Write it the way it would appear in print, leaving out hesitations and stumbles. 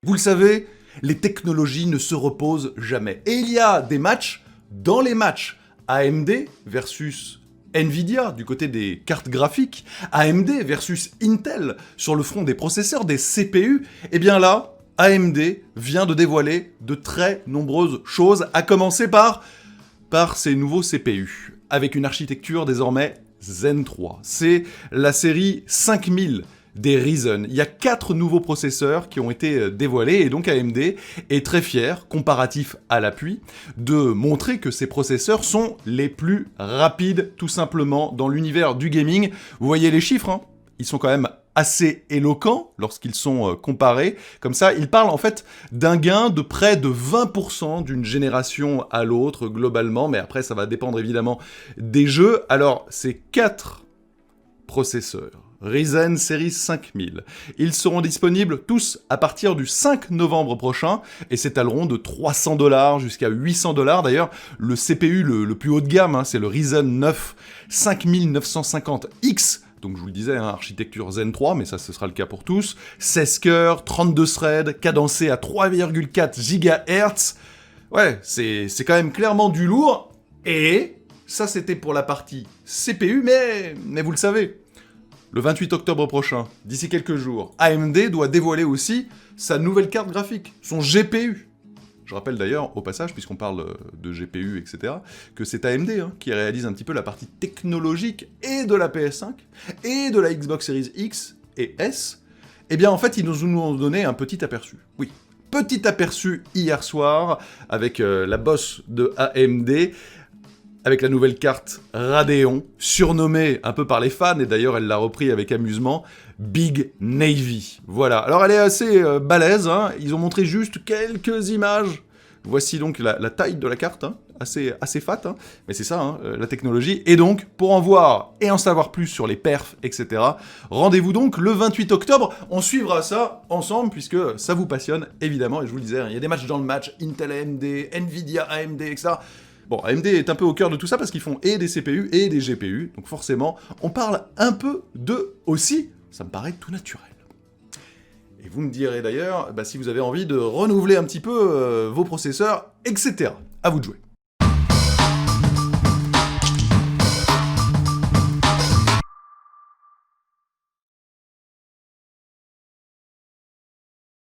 Vous le savez, les technologies ne se reposent jamais. Et il y a des matchs dans les matchs. AMD versus Nvidia du côté des cartes graphiques, AMD versus Intel sur le front des processeurs, des CPU. Et bien là, AMD vient de dévoiler de très nombreuses choses, à commencer par ces nouveaux CPU, avec une architecture désormais Zen 3. C'est la série 5000 des Ryzen. Il y a 4 nouveaux processeurs qui ont été dévoilés, et donc AMD est très fier, comparatif à l'appui, de montrer que ces processeurs sont les plus rapides, tout simplement, dans l'univers du gaming. Vous voyez les chiffres, hein ? Ils sont quand même assez éloquents lorsqu'ils sont comparés. Comme ça, ils parlent en fait d'un gain de près de 20% d'une génération à l'autre, globalement, mais après ça va dépendre évidemment des jeux. Alors, ces 4 processeurs Ryzen série 5000. Ils seront disponibles tous à partir du 5 novembre prochain et s'étaleront de $300 jusqu'à $800. D'ailleurs, le CPU le plus haut de gamme, c'est le Ryzen 9 5950X. Donc je vous le disais, architecture Zen 3, mais ça ce sera le cas pour tous. 16 cœurs, 32 threads, cadencé à 3,4 GHz. Ouais, c'est quand même clairement du lourd. Et ça c'était pour la partie CPU, mais vous le savez, le 28 octobre prochain, d'ici quelques jours, AMD doit dévoiler aussi sa nouvelle carte graphique, son GPU. Je rappelle d'ailleurs, au passage, puisqu'on parle de GPU, etc., que c'est AMD qui réalise un petit peu la partie technologique et de la PS5, et de la Xbox Series X et S. Eh bien, en fait, ils nous ont donné un petit aperçu. Oui, petit aperçu hier soir, avec la boss de AMD, avec la nouvelle carte Radeon, surnommée un peu par les fans, et d'ailleurs elle l'a repris avec amusement, Big Navy. Voilà, alors elle est assez balèze, ils ont montré juste quelques images. Voici donc la taille de la carte, assez fat, mais c'est ça, la technologie. Et donc, pour en voir et en savoir plus sur les perfs, etc., rendez-vous donc le 28 octobre, on suivra ça ensemble, puisque ça vous passionne, évidemment, et je vous le disais, il y a des matchs dans le match, Intel AMD, Nvidia AMD, etc., Bon, AMD est un peu au cœur de tout ça parce qu'ils font et des CPU et des GPU, donc forcément, on parle un peu d'eux aussi, ça me paraît tout naturel. Et vous me direz d'ailleurs, si vous avez envie de renouveler un petit peu vos processeurs, etc. À vous de jouer.